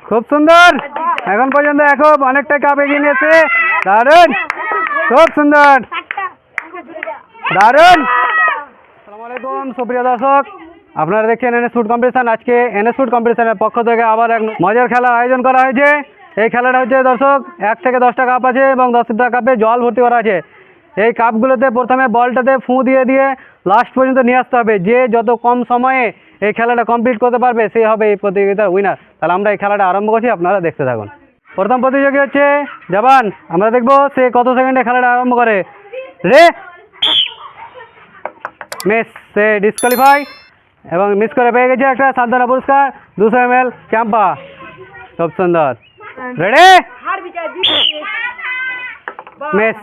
খুব সুন্দর, এখন পর্যন্ত এখন অনেকটা কাপ এগিয়ে নিয়েছে। দারুণ, খুব সুন্দর, দারুণ। আসসালামু আলাইকুম সুপ্রিয় দর্শক, আপনারা দেখছেন এনএস ফুড কম্পিটিশন। আজকে এনএস ফুড কম্পিটিশনের পক্ষ থেকে আবার এক মজার খেলা আয়োজন করা হয়েছে। এই খেলাটা হচ্ছে দর্শক 1 থেকে 10টা কাপ আছে এবং 10টা কাপে জল ভর্তি করা আছে। এই কাপগুলোতে প্রথমে বলটাতে ফু দিয়ে দিয়ে লাস্ট পর্যন্ত নিয়ে আসতে হবে। যে যত কম সময়ে এই খেলাটা কমপ্লিট করতে পারবে সেই হবে এই প্রতিযোগিতার উইনার। তাহলে আমরা এই খেলাটা আরম্ভ করছি, আপনারা দেখতে থাকুন। প্রথম প্রতিযোগী হচ্ছে জবান। আমরা দেখবো সে কত সেকেন্ডে খেলাটা আরম্ভ করে। রে মিস, সে ডিসকোয়ালিফাই এবং মিস করে পেয়ে গেছে একটা সান্ত্বনা পুরস্কার 200 ml ক্যাম্পা। খুব সুন্দর, রেডি মিস,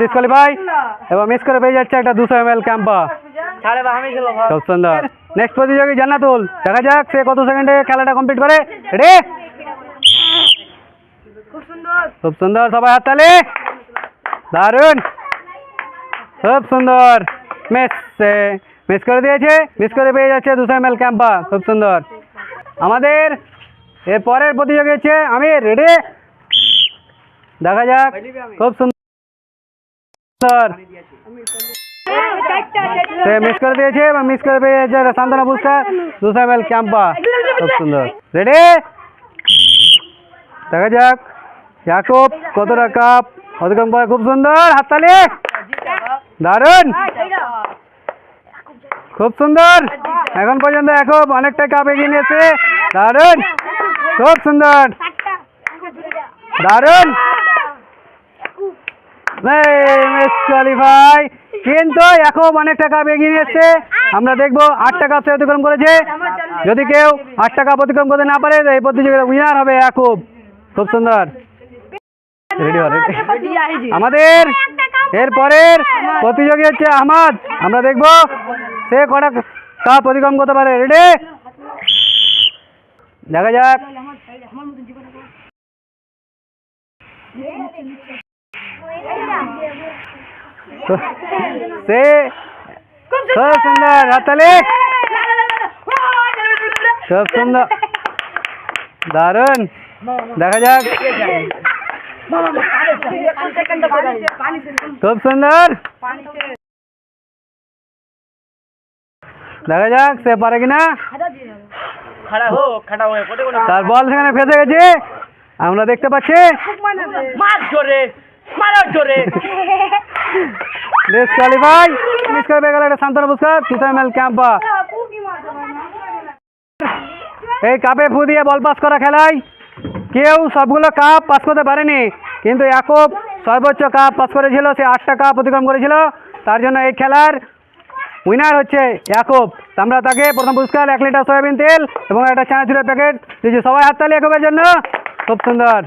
ডিসকোয়ালিফাই এবং মিস করে পেয়ে যাচ্ছে একটা 200 ml ক্যাম্পা। খুব সুন্দর। নেক্সট প্রতিযোগী জান্নাতুল, দেখা যাক সে কত সেকেন্ডে খেলাটা কমপ্লিট করে। রেডি, খুব সুন্দর, সবাই হাততালি। দারুণ, খুব সুন্দর। মিস করে দিয়েছে, মিস করে পেয়ে যাচ্ছে 200 ml ক্যাম্পা। খুব সুন্দর। আমাদের এর পরের প্রতিযোগী হচ্ছে আমির। রেডি, দেখা যাক। খুব সুন্দর, সে মিস করে দিয়েছে এবং মিস করে পেয়ে যাচ্ছে সান্ত্বনা পুরস্কার 200 ml ক্যাম্পা। খুব সুন্দর। রেডি, দেখা যাক ইয়াকুব কতটা কাপ অতিক্রম করে। খুব সুন্দর, হাততালি। দারুণ, খুব সুন্দর। এখন পর্যন্ত এখন অনেকটা কাপ এগিয়ে নিয়েছে। দারুণ, খুব সুন্দর, দারুণ। মিস কোয়ালিফাই, কিন্তু এখন অনেকটা কাপ এগিয়ে নিয়েছে। আমরা দেখবো 8টা কাপ সে অতিক্রম করেছে। যদি কেউ 8টা কাপ অতিক্রম করতে না পারে এই প্রতিযোগিতার উইনার হবে ইয়াকুব। খুব সুন্দর। আমাদের এর পরের প্রতিযোগী হচ্ছে আহমদ। আমরা দেখবো সে কটা কাপ অতিক্রম করতে পারে। রেডি, দেখা যাক। সে খুব সুন্দর, হাততালি। খুব সুন্দর, দারুণ। দেখা যাক, খুব সুন্দর। দেখা যাক সে পারে কিনা। তার বল সেখানে ফেসে গেছে, আমরা দেখতে পাচ্ছি। ডিসকোয়ালিফাই, মিস করে পেয়ে গেল একটা সান্ত্বনা পুরস্কার 200 ml ক্যাম্পা। এই কাপে ফু দিয়ে বল পাস করা খেলায় কেউ সবগুলো কাপ পাস করতে পারেনি, কিন্তু ইয়াকুব সর্বোচ্চ কাপ পাস করেছিল। সে 8টা কাপ অতিক্রম করেছিল, তার জন্য এই খেলার উইনার হচ্ছে ইয়াকুব। আমরা তাকে প্রথম পুরস্কার 1 লিটার সয়াবিন তেল এবং একটা চানাচুরের প্যাকেট দিয়েছি। সবাই হাততালি ইয়াকুবের জন্য। খুব সুন্দর।